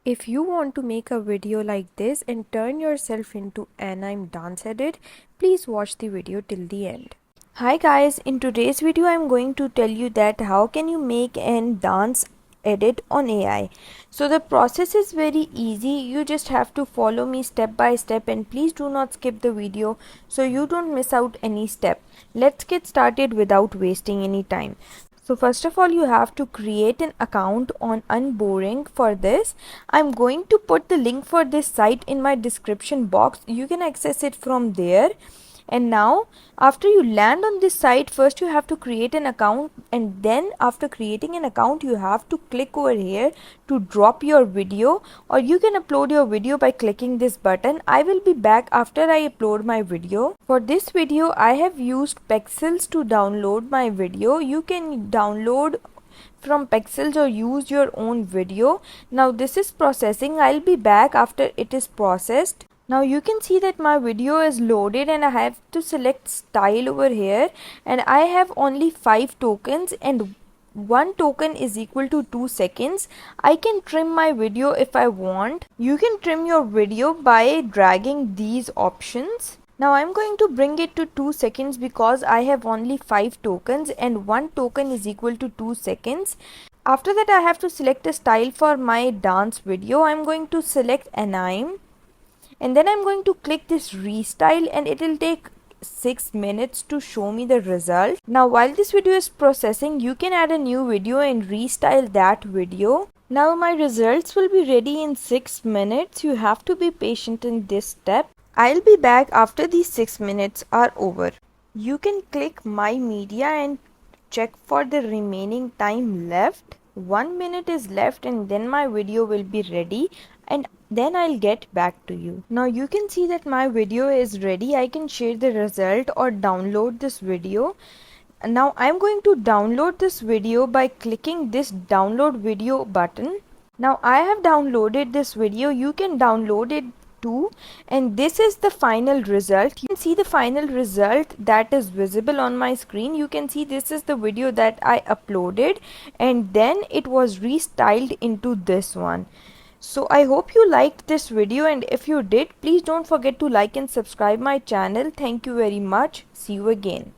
If you want to make a video like this and turn yourself into anime dance edit, please watch the video till the end. Hi guys, in today's video I'm going to tell you that how can you make an dance edit on AI. So the process is very easy. You just have to follow me step by step and please do not skip the video so you don't miss out any step. Let's get started without wasting any time. So first of all, you have to create an account on Unboring. For this, I'm going to put the link for this site in my description box. You can access it from there. And now after you land on this site, first you have to create an account, and then after creating an account you have to click over here to drop your video, or you can upload your video by clicking this button. I will be back after I upload my video. For this video I have used Pexels to download my video. You can download from Pexels or use your own video. Now this is processing. I'll be back after it is processed. Now you can see that my video is loaded and I have to select style over here, and I have only 5 tokens and 1 token is equal to 2 seconds. I can trim my video if I want. You can trim your video by dragging these options. Now I'm going to bring it to 2 seconds because I have only 5 tokens and 1 token is equal to 2 seconds. After that I have to select a style for my dance video. I'm going to select anime. And then I'm going to click this restyle and it will take 6 minutes to show me the result. Now while this video is processing, you can add a new video and restyle that video. Now my results will be ready in 6 minutes. You have to be patient in this step. I'll be back after these 6 minutes are over. You can click my media and check for the remaining time left. 1 minute is left and then my video will be ready, and then I'll get back to you. Now you can see that my video is ready. I can share the result or download this video. Now I'm going to download this video by clicking this download video button. Now I have downloaded this video. You can download it too, and this is the final result. You can see the final result that is visible on my screen. You can see this is the video that I uploaded and then it was restyled into this one. So I hope you liked this video, and if you did, please don't forget to like and subscribe my channel. Thank you very much. See you again.